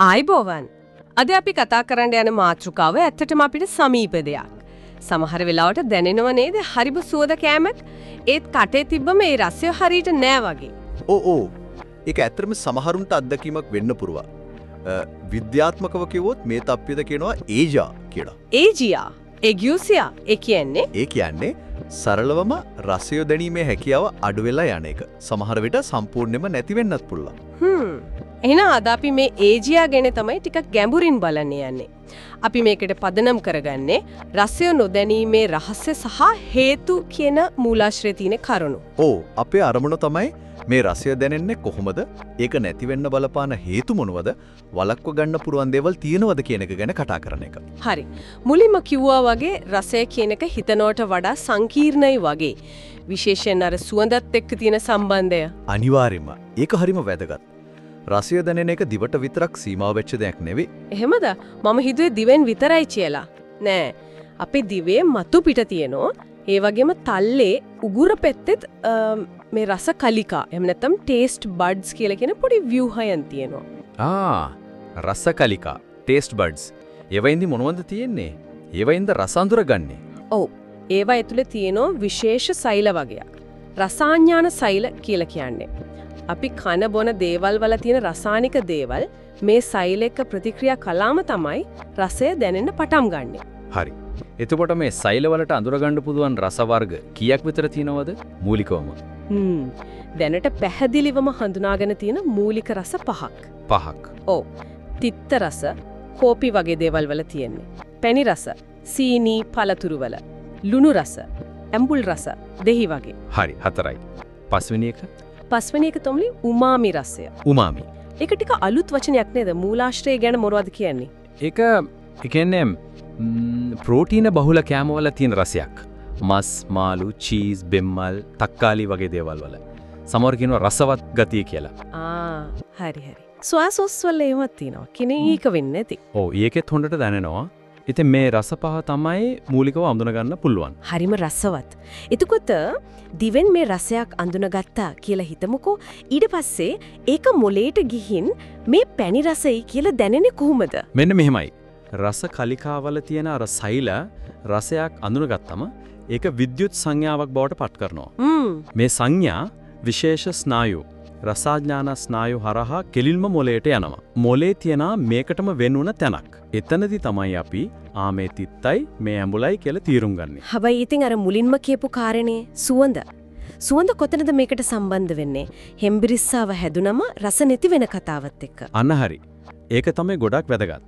ආයිබෝවන්. අද අපි කතා කරන්න යන මාතෘකාව ඇත්තටම අපිට සමීප දෙයක්. සමහර වෙලාවට දැනෙනව නේද හරිම සුවඳ කෑමක් ඒත් කටේ තිබ්බම ඒ රසය හරියට නෑ වගේ. ඕ ඒක ඇත්තටම සමහරුන්ට අත්දැකීමක් වෙන්න පුරුවා. විද්‍යාත්මකව කිව්වොත් මේ තත්ත්වයට කියනවා ඒජා කියලා. ඒජියා, එගියුසියා ඒ කියන්නේ සරලවම රසය දැනීමේ හැකියාව අඩු වෙලා යන එක. සමහර විට සම්පූර්ණයෙන්ම නැති වෙන්නත් පුළුවන්. එහෙනම් අද අපි මේ ඒජියා ගැන තමයි ටිකක් ගැඹුරින් බලන්න යන්නේ. අපි මේකට පදනම් කරගන්නේ රසය නොදැනීමේ රහස්‍ය සහ හේතු කියන මූලාශ්‍රය තියෙන කරුණු. අපේ අරමුණ තමයි මේ රසය දැනෙන්නේ කොහොමද? ඒක නැති වෙන්න බලපාන හේතු මොනවද? වළක්ව ගන්න පුරුවන් දේවල් තියෙනවද කියන එක ගැන කතා කරන එක. හරි. මුලින්ම කිව්වා වගේ රසය කියන එක හිතනවට වඩා සංකීර්ණයි වගේ. විශේෂයෙන් අර සුවඳත් එක්ක තියෙන සම්බන්ධය. අනිවාර්යයෙන්ම. ඒක හරිම වැදගත්. රසය දැනෙන එක දිවට විතරක් සීමා වෙච්ච දෙයක් නෙවෙයි. එහෙමද? මම හිතුවේ දිවෙන් විතරයි කියලා. නෑ. අපේ දිවේ මතු පිට තියෙනවා. ඒ වගේම තල්ලේ උගුර පෙත්තෙත් මේ රස කලිකා එහෙම නැත්නම් ටේස්ට් බඩ්ස් කියලා කියන පොඩි ව්‍යුහයන් තියෙනවා. රස කලිකා ටේස්ට් බඩ්ස්. ඒවයින්දි මොනවද තියෙන්නේ? ඒවයින්ද රස අඳුරගන්නේ. ඔව්. ඒවා ඇතුලේ තියෙනවා විශේෂ සෛල වගයක්. රසාඥාන සෛල කියලා කියන්නේ. අපි කන බොන දේවල් වල තියෙන රසායනික දේවල් මේ සෛල එක්ක ප්‍රතික්‍රියා කළාම තමයි රසය දැනෙන්න පටන් ගන්නෙ. හරි. එතකොට මේ සෛල වලට අඳුරගන්න පුළුවන් රස වර්ග කීයක් විතර තියෙනවද මූලිකවම? දැනට පැහැදිලිවම හඳුනාගෙන තියෙන මූලික රස පහක්. ඔව්. තිත්ත රස, කෝපි වගේ දේවල් වල තියෙන්නේ. පැණි රස, සීනි, පළතුරු වල. ලුණු රස, ඇඹුල් රස, දෙහි වගේ. හරි, හතරයි. පස්වෙනි එක තමයි උමාමි රසය. උමාමි. ඒක ටික අලුත් වචනයක් නේද? මූලාශ්‍රය ගැන මොනවද කියන්නේ? ඒක කියන්නේ ප්‍රෝටීන බහුල කෑමවල තියෙන රසයක්. මස්, මාළු, චීස්, බෙම්මල්, තක්කාලි වගේ දේවල් වල. සමහර කියනවා රසවත් ගතිය කියලා. හරි. ස්වාසොස් වල එහෙමත් තියෙනවා. කිනේක වෙන්නේ නැති. ඔව්, ඒකෙත් හොඳට දැනෙනවා. ඉතින් මේ රස පහ තමයි මූලිකව අඳුන ගන්න පුළුවන්. හරිම රසවත්. එතකොට දිවෙන් මේ රසයක් අඳුනගත්තා කියලා හිතමුකෝ. ඊට පස්සේ ඒක මොලේට ගිහින් මේ පැණි රසයි කියලා දැනෙන්නේ කොහොමද? මෙන්න මෙහෙමයි. රස කලිකාවල තියෙන අර සෛල රසයක් අඳුනගත්තම ඒක විද්‍යුත් සංඥාවක් බවට පත් කරනවා. මේ සංඥා විශේෂ ස්නායු රසාඥාන ස්නායු හරහා කෙලින්ම මොලේට යනවා. මොලේ තියෙන මේකටම වෙනුන තැනක්. එතනදි තමයි අපි මේ තිත්තයි මේ ඇඹුලයි කියලා තීරුම් ගන්නෙ. හැබැයි ඉතින් අර මුලින්ම කියපු කාරණේ සුවඳ කොතනද මේකට සම්බන්ධ වෙන්නේ? හෙම්බිරිස්සාව හැදුනම රස නැති වෙන කතාවත් එක්ක. අන්න හරි. ඒක තමයි ගොඩක් වැදගත්.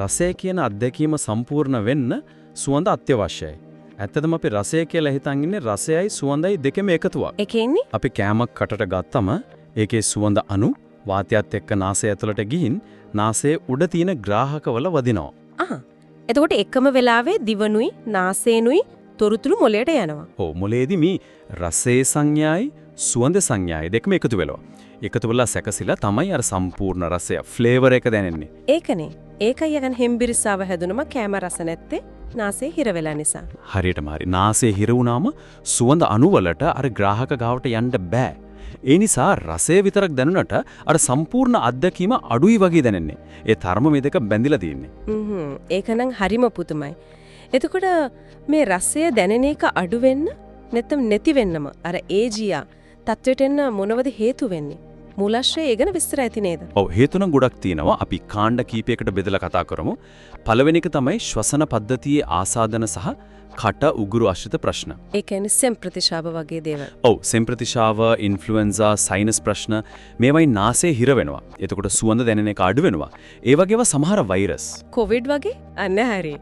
රසය කියන අත්දැකීම සම්පූර්ණ වෙන්න සුවඳ අත්‍යවශ්‍යයි. ඇත්තටම අපි රසය කියලා හිතන් ඉන්නේ රසයයි සුවඳයි දෙකම එකතුවක්. ඒ කියන්නේ අපි කෑමක් කටට ගත්තම ඒකේ සුවඳ අණු වාතයත් එක්ක නාසය ඇතුළට ගිහින් නාසයේ උඩ තියෙන ග්‍රාහකවල වදිනවා. එතකොට එකම වෙලාවේ දිවනුයි නාසයනුයි තොරතුරු මොලේට යනවා. ඔව්, මොලේදී මේ රසයේ සංඥායි සුවඳ සංඥායි දෙකම එකතු වෙනවා. එකතු වෙලා සැකසিলা තමයි අර සම්පූර්ණ රසය ෆ්ලේවර් එක දැනෙන්නේ. ඒකනේ. ඒකයි යගන් හෙම්බිරිස්සාව හැදුනම කෑම රස නැත්තේ නාසයේ හිර වෙලා නිසා. හරියටම හරි. නාසයේ හිර වුණාම සුවඳ අණු වලට අර ග්‍රාහක ගාවට යන්න බෑ. ඒ නිසා රසය විතරක් දැනුණට අර සම්පූර්ණ අත්දැකීම අඩුයි වගේ දැනෙන්නේ. ඒ තරම මේ දෙක බැඳිලා තියෙන්නේ. ඒකනම් හරිම පුදුමයි. එතකොට මේ රසය දැනෙන එක අඩු වෙන්න නැත්නම් නැති වෙන්නම අර ඒජියා තත්වෙට එන්න මොනවද හේතු වෙන්නේ? මූලාශ්‍රය ඒ ගැන විස්තර ඇති නේද? ඔව්, හේතු නම් ගොඩක් තියෙනවා. අපි කාණ්ඩ කීපයකට බෙදලා කතා කරමු. පළවෙනි එක තමයි ශ්වසන පද්ධතියේ ආසාදන සහ කට උගුරු ආශ්‍රිත ප්‍රශ්න. ඒ කියන්නේ සෙම් ප්‍රතිශාව වගේ දේවල්. ඔව්, සෙම් ප්‍රතිශාව, ඉන්ෆ්ලුවෙන්සා, සයිනස් ප්‍රශ්න මේවයි නාසයේ හිර වෙනවා. එතකොට සුවඳ දැනෙන එක අඩු වෙනවා. ඒ වගේම සමහර වෛරස්. කොවිඩ් වගේ? අන්න හරි.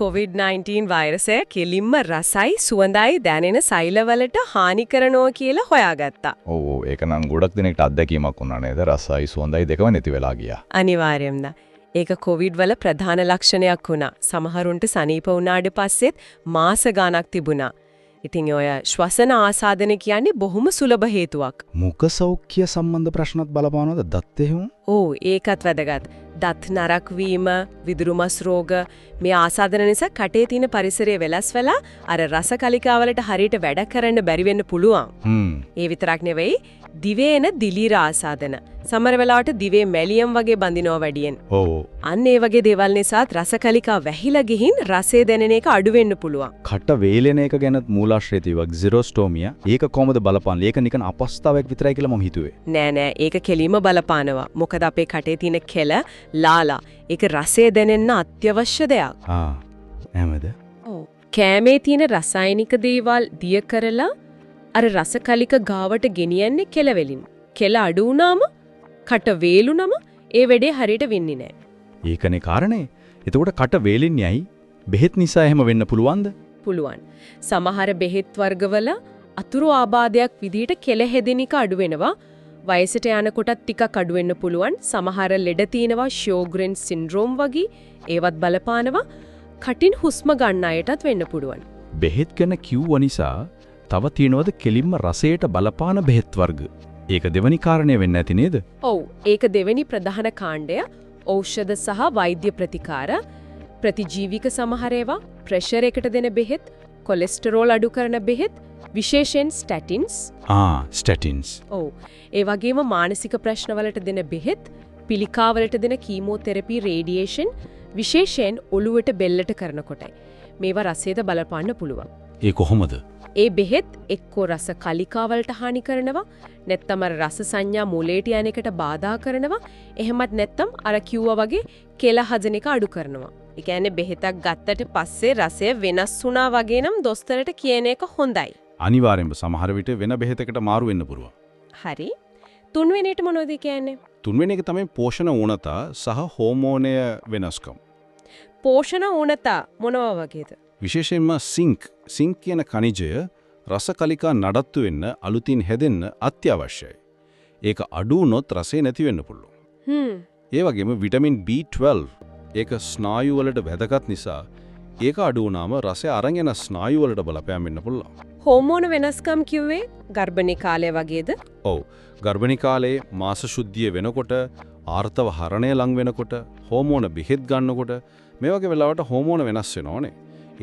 COVID-19 වෛරසය කෙලින්ම රසයි සුවඳයි දැනෙන සෛලවලට හානි කරනවා කියලා හොයාගත්තා. ඔව්, ඒක නම් ගොඩක් දිනකට අත්දැකීමක් වුණා නේද? රසයි සුවඳයි දෙකම නැති වෙලා ගියා. අනිවාර්යයෙන්ම. ඒක කොවිඩ් වල ප්‍රධාන ලක්ෂණයක් වුණා. සමහරුන්ට සනීප වුණාට පස්සෙත් මාස ගාණක් තිබුණා. ඉතින් ඔය ශ්වසන ආසාදන කියන්නේ බොහොම සුලභ හේතුවක්. මුඛ සෞඛ්‍ය සම්බන්ධ ප්‍රශ්නත් බලපානවද? දත් එහෙම? ඔව්, ඒකත් වැදගත්. දත් නරක් වීම, විදුරු මස් රෝග මේ ආසාදන නිසා කටේ තියෙන පරිසරය වෙනස් වෙලා අර රස කලිකාවලට හරියට වැඩ කරන්න බැරි වෙන්න පුළුවන්. ඒ විතරක් නෙවෙයි දිවේ එන දිලීර ආසාදන. සමහර වෙලාවට දිවේ මැලියම් වගේ බඳිනවා වැඩියෙන්. ඔව්. අන්න ඒ වගේ දේවල් නිසාත් රසකලිකා වැහිලා ගිහින් රසය දැනෙන එක අඩු වෙන්න පුළුවන්. කට වේලෙන එක ගැන මූලාශ්‍රය තියවක් සිරෝස්ටෝමියා. ඒක කොහොමද බලපාන්නේ? ඒක නිකන් අපස්ථාවක් විතරයි කියලා මම හිතුවේ. නෑ ඒක කෙලිම බලපානවා. මොකද අපේ කටේ තියෙන කෙල ලාලා. ඒක රසය දැනෙන්න අත්‍යවශ්‍ය දෙයක්. එහෙමද? ඔව්. කෑමේ තියෙන රසායනික දේවල් දිය කරලා අර රසකලික ගාවට ගෙනියන්නේ කෙල වලින්. කෙල අඩු වුණාම කට වේලුනම ඒ වැඩේ හරියට වෙන්නේ නෑ. ඒකනේ කාරණේ. එතකොට කට වේලින්නේ ඇයි? බෙහෙත් නිසා එහෙම වෙන්න පුළුවන්ද? පුළුවන්. සමහර බෙහෙත් වර්ගවල අතුරු ආබාධයක් විදිහට කෙල හැදෙන එක අඩු වෙනවා. වයසට යනකොටත් ටිකක් අඩු වෙන්න පුළුවන්. සමහර ලෙඩ තියෙනවා ෂෝග්‍රෙන් සින්ඩ්‍රෝම් වගේ ඒවත් බලපානවා. කටින් හුස්ම ගන්න අයටත් වෙන්න පුළුවන්. බෙහෙත් ගැන කිව්ව නිසා තව තියෙනවද කෙලින්ම රසයට බලපාන බෙහෙත් වර්ග? ඒක දෙවනි කාරණය වෙන්න ඇති නේද? ඔව් ඒක දෙවෙනි ප්‍රධාන කාණ්ඩය. ඖෂධ සහ වෛද්‍ය ප්‍රතිකාර ප්‍රතිජීවික සමහර ඒවා ප්‍රෙෂර් එකට දෙන බෙහෙත් කොලෙස්ටරෝල් අඩු කරන බෙහෙත් විශේෂයෙන් ස්ටැටින්ස්. ස්ටැටින්ස්. ඔව් ඒ වගේම මානසික ප්‍රශ්නවලට දෙන බෙහෙත් පිළිකාවලට දෙන කීමෝതെරපි රේඩියේෂන් විශේෂයෙන් ඔළුවට බෙල්ලට කරනකොටයි. මේවා රසයට බලපාන්න පුළුවන්. ඒ කොහොමද? ඒ බෙහෙත් එක්කෝ රස කලිකාවලට හානි කරනවා නැත්නම් අර රස සංඥා මූලයට යන එකට බාධා කරනවා එහෙමත් නැත්නම් අර කිව්වා වගේ කෙල හදන එක අඩු කරනවා. ඒ කියන්නේ බෙහෙතක් ගත්තට පස්සේ රසය වෙනස් වුණා වගේ නම් දොස්තරට කියන එක හොඳයි. අනිවාර්යෙන්ම සමහර විට වෙන බෙහෙතකට මාරු වෙන්න පුළුවන්. හරි. තුන්වෙනියට මොනවද කියන්නේ? තුන්වෙනි එක තමයි පෝෂණ ඌනතා සහ හෝමෝනය වෙනස්කම්. පෝෂණ ඌනතා මොනවා වගේද? විශේෂයෙන්ම සිංක් කියන ખනිජය රසකලිකා නඩත්තු වෙන්න අලුතින් හැදෙන්න අත්‍යවශ්‍යයි. ඒක අඩු වුණොත් රසය නැති වෙන්න පුළුවන්. ඒ වගේම විටමින් B12 ඒක ස්නායු වලට වැදගත් නිසා ඒක අඩු වුණාම රසය අරන් යන ස්නායු වලට බලපෑම් වෙන්න පුළුවන්. හෝමෝන වෙනස්කම් කිව්වේ ගර්භණී කාලය වගේද? ඔව්. ගර්භණී කාලේ මාස ශුද්ධිය වෙනකොට ආර්තව හරණය ලඟ වෙනකොට හෝමෝන බෙහෙත් ගන්නකොට මේ වගේ වෙලාවට හෝමෝන වෙනස් වෙනවනේ.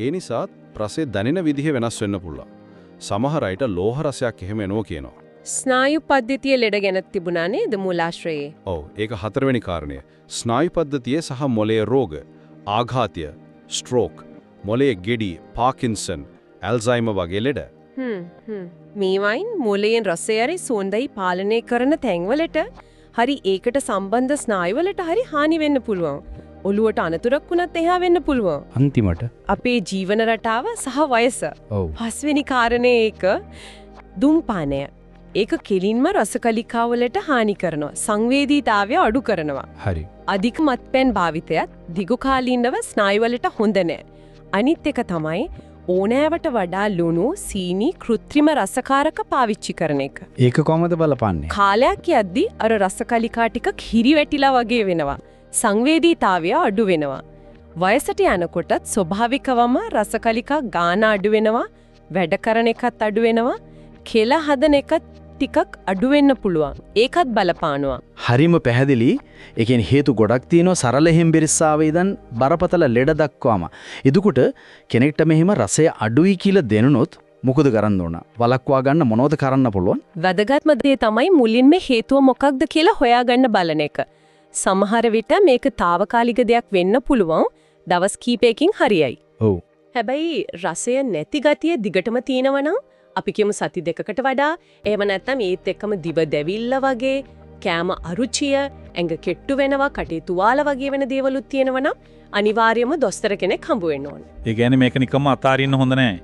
ඒ නිසා රසය දැනෙන විදිහ වෙනස් වෙන්න පුළුවන්. සමහර අයට ලෝහ රසයක් එහෙම එනවා කියනවා. ස්නායු පද්ධතිය ලෙඩ ගැන තිබුණා නේද මූලාශ්‍රයේ? ඔව් ඒක හතරවෙනි කාරණය. ස්නායු පද්ධතිය සහ මොළයේ රෝග, ආඝාතය, ස්ට්‍රෝක්, මොළයේ ගෙඩි, පාකින්සන්, ඇල්සයිමර් වගේ ලෙඩ. මේවයින් මොළයෙන් රසයරි සුවඳයි පාලනය කරන තැන්වලට හරි ඒකට සම්බන්ධ ස්නායුවලට හරි හානි වෙන්න පුළුවන්. ඔළුවට අනතුරක් වුණත් එහා වෙන්න පුළුවන්. අන්තිමට අපේ ජීවන රටාව සහ වයස. ඔව්. පස්වෙනි කාරණේ ඒක දුම්පානය. ඒක කෙලින්ම රසකලිකාවලට හානි කරනවා. සංවේදීතාවය අඩු කරනවා. හරි. අධික මත්පැන් භාවිතයත් දිගු කාලිනව ස්නායුවලට හොඳ නැහැ. අනිත් එක තමයි ඕනෑවට වඩා ලුණු, සීනි, කෘත්‍රිම රසකාරක පාවිච්චි කරන එක. ඒක කොහමද බලපන්නේ? කාලයක් යද්දී අර රසකලිකා ටික හිරි වැටිලා වගේ වෙනවා. සංවේදීතාවය අඩු වෙනවා. වයසට යනකොටත් ස්වභාවිකවම රසකලිකා ගාන අඩු වෙනවා, වැඩ කරන එකත් අඩු වෙනවා, කෙල හදන එකත් ටිකක් අඩු වෙන්න පුළුවන්. ඒකත් බලපානවා. හරිම පැහැදිලි. ඒ කියන්නේ හේතු ගොඩක් තියෙනවා සරල හෙම්බිරිස්සාවේ ඉඳන් බරපතල ලෙඩ දක්වාම. එදුකොට කෙනෙක්ට මෙහිම රසය අඩුයි කියලා දැනුනොත් මොකද කරන්න ඕන? වළක්වා ගන්න මොනවද කරන්න පුළුවන්? වැදගත්ම දේ තමයි මුලින්ම හේතුව මොකක්ද කියලා හොයාගන්න බලන එක. සමහර විට මේක తాවකාලික දෙයක් වෙන්න පුළුවන්. දවස් කීපයකින් හරියයි. ඔව්. හැබැයි රසය නැති ගතිය දිගටම තියෙනවා නම් අපි කියමු සති දෙකකට වඩා එහෙම නැත්නම් ඒත් එක්කම දිව දැවිල්ල වගේ කෑම අරුචිය ඇඟ කෙට්ටු වෙනවා කටේ තුවාල වගේ වෙන දේවලුත් තියෙනවා නම් අනිවාර්යයෙන්ම දොස්තර කෙනෙක් හම්බ වෙන්න ඕනේ. ඒ කියන්නේ මේක නිකම්ම අතාරින්න හොඳ නෑ.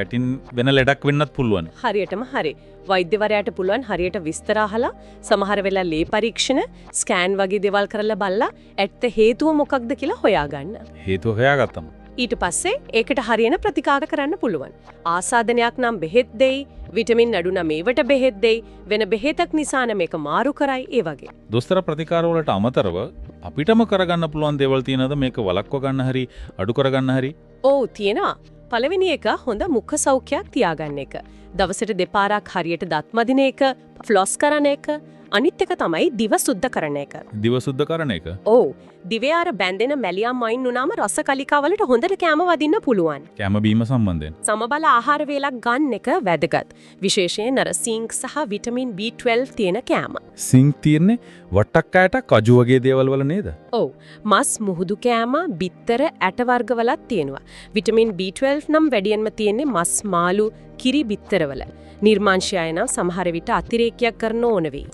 යටින් වෙන ලෙඩක් වෙන්නත් පුළුවන්. හරියටම හරි. වෛද්‍යවරයාට පුළුවන් හරියට විස්තර අහලා සමහර වෙලා ලේ පරීක්ෂණ ස්කෑන් වගේ දේවල් කරලා බලලා ඇත්ත හේතුව මොකක්ද කියලා හොයාගන්න. හේතුව හොයාගත්තම ඊට පස්සේ ඒකට හරියන ප්‍රතිකාර කරන්න පුළුවන්. ආසාදනයක් නම් බෙහෙත් දෙයි, විටමින් අඩු නම් ඒවට බෙහෙත් දෙයි, වෙන බෙහෙතක් නිසා නම් මේක මාරු කරයි ඒ වගේ. දොස්තර ප්‍රතිකාර වලට අමතරව අපිටම කරගන්න පුළුවන් දේවල් තියෙනවද මේක වළක්ව ගන්න හරි අඩු කරගන්න හරි? ඔව් තියෙනවා. පළවෙනි එක හොඳ මුඛ සෞඛ්‍යයක් තියාගන්න එක. දවසට දෙපාරක් හරියට දත් මදින එක, ෆ්ලොස් කරන එක, අනිත් එක තමයි දිව සුද්ධ කරන එක. දිව සුද්ධ කරන එක. ඔව්. දිවේ අර බැඳෙන මැලියම් වයින් නුනාම රස කලිකාවලට හොඳට කැම වදින්න පුළුවන්. කැම බීම සම්බන්ධයෙන්. සමබල ආහාර වේලක් ගන්න එක වැදගත්. විශේෂයෙන් අර සිංක් සහ විටමින් B12 තියෙන කැම. සිංක් තියෙන්නේ වට්ටක්කයට කජු වගේ දේවල් වල නේද? ඔව්. මස් මුහුදු කෑම, බිත්තර, ඇට වර්ග වලත් තියෙනවා. විටමින් B12 නම් වැඩියෙන්ම තියෙන්නේ මස්, මාළු, කිරි බිත්තරවල. නිර්මාංශය නම් සමහර විට අතිරේකයක් කරන්න ඕන වෙයි.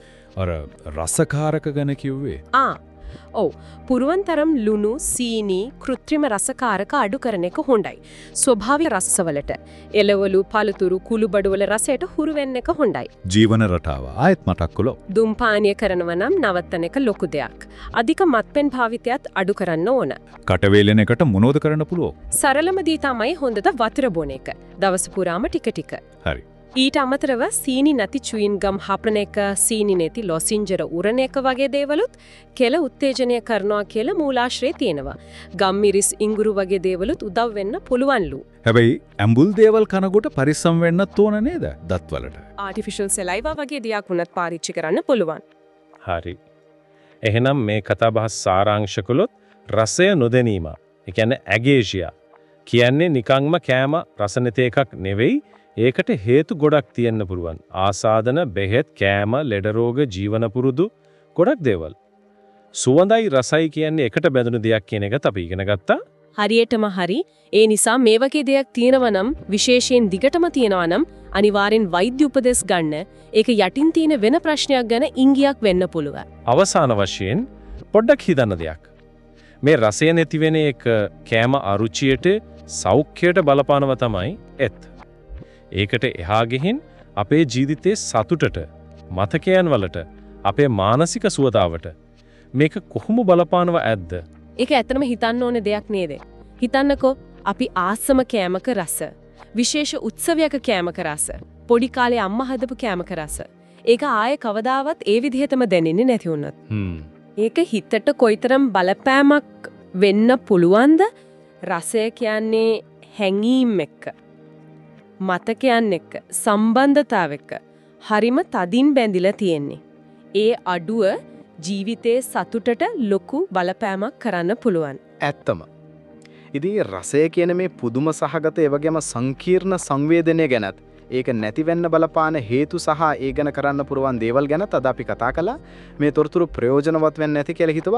අර රසකාරක ගැන කිව්වේ. ඔව්. පුරුවන්තරම් ලුණු, සීනි, කෘත්‍රිම රසකාරක අඩු කරන එක හොඳයි. ස්වභාවික රසවලට එළවලු, පළතුරු, කුළුබඩු වල රසයට හුරු වෙන්න එක හොඳයි. ජීවන රටාව ආයෙත් මතක් කළොත්. දුම්පානීය කරනවා නම් නවත්තන එක ලොකු දෙයක්. අධික මත්පැන් භාවිතයත් අඩු කරන්න ඕන. කටවේලෙන එකට මොනවද කරන්න පුළුවන්? සරලම දේ තමයි හොඳට වතුර බොන එක. දවස පුරාම ටික ටික. හරි. ඊට අමතරව සීනි නැති චුයින් ගම් හපන එක, සීනි නැති ලොසින්ජර උරන එක වගේ දේවලුත් කෙල උත්තේජනය කරනවා කියලා මූලාශ්‍රයේ තියෙනවා. ගම් මිරිස් ඉඟුරු වගේ දේවලුත් උදව් වෙන්න පුළුවන්ලු. හැබැයි ඇඹුල් දේවල් කනකොට පරිස්සම් වෙන්නත් ඕන නේද? දත්වලට. ආටිෆිෂල් සලයිවා වගේ දෙයක් වුණත් පාවිච්චි කරන්න පුළුවන්. හරි. එහෙනම් මේ කතාබහ සාරාංශ කළොත් රසය නොදැනීම. ඒ කියන්නේ ඇගේෂියා. කියන්නේ නිකන්ම කෑම රස නැති එකක් නෙවෙයි. ඒකට හේතු ගොඩක් තියෙන්න පුළුවන්. ආසාදන, බෙහෙත්, කෑම, ලෙඩ රෝග, ජීවන පුරුදු ගොඩක් දේවල්. සුවඳයි රසයි කියන්නේ එකට බැඳුණු දෙයක් කියන එකත් අපි ඉගෙන ගත්තා. හරියටම හරි. ඒ නිසා මේ වගේ දෙයක් තියෙනවා නම්, විශේෂයෙන් දිගටම තියෙනවා නම් අනිවාර්යෙන් වෛද්‍ය උපදෙස් ගන්න. ඒක යටින් තියෙන වෙන ප්‍රශ්නයක් ගැන ඉංගියක් වෙන්න පුළුවන්. අවසාන වශයෙන් පොඩ්ඩක් හිතන්න දෙයක්. මේ රසය නැති වෙන එක කෑම අරුචියට, සෞඛ්‍යයට බලපානව තමයි එත්. ඒකට එහා ගිහින් අපේ ජීවිතයේ සතුටට, මතකයන් වලට, අපේ මානසික සුවතාවට මේක කොහොම බලපානව ඇද්ද? ඒක ඇත්තම හිතන්න ඕන දෙයක් නේද? හිතන්නකෝ අපි ආසම කෑමක රස, විශේෂ උත්සවයක කෑමක රස, පොඩි කාලේ අම්මා හදපු කෑමක රස. ඒක ආයේ කවදාවත් ඒ විදිහටම දැනෙන්නේ නැති වුණත්. ඒක හිතට කොයිතරම් බලපෑමක් වෙන්න පුළුවන්ද? රසය කියන්නේ හැඟීම් එක්ක, මතකයන් එක්ක, සම්බන්ධතාව එක්ක හරිම තදින් බැඳිලා තියෙන්නේ. ඒ අඩුව ජීවිතයේ සතුටට ලොකු බලපෑමක් කරන්න පුළුවන්. ඇත්තම. ඉතින් රසය කියන මේ පුදුම සහගත ඒ වගේම සංකීර්ණ සංවේදනය ගැනත්, ඒක නැතිවෙන්න බලපාන හේතු සහ ඒ ගැන කරන්න පුරුවන් දේවල් ගැනත් අද අපි කතා කළා. මේ තොරතුරු ප්‍රයෝජනවත් වෙන්නේ නැති කියලා හිතුවා.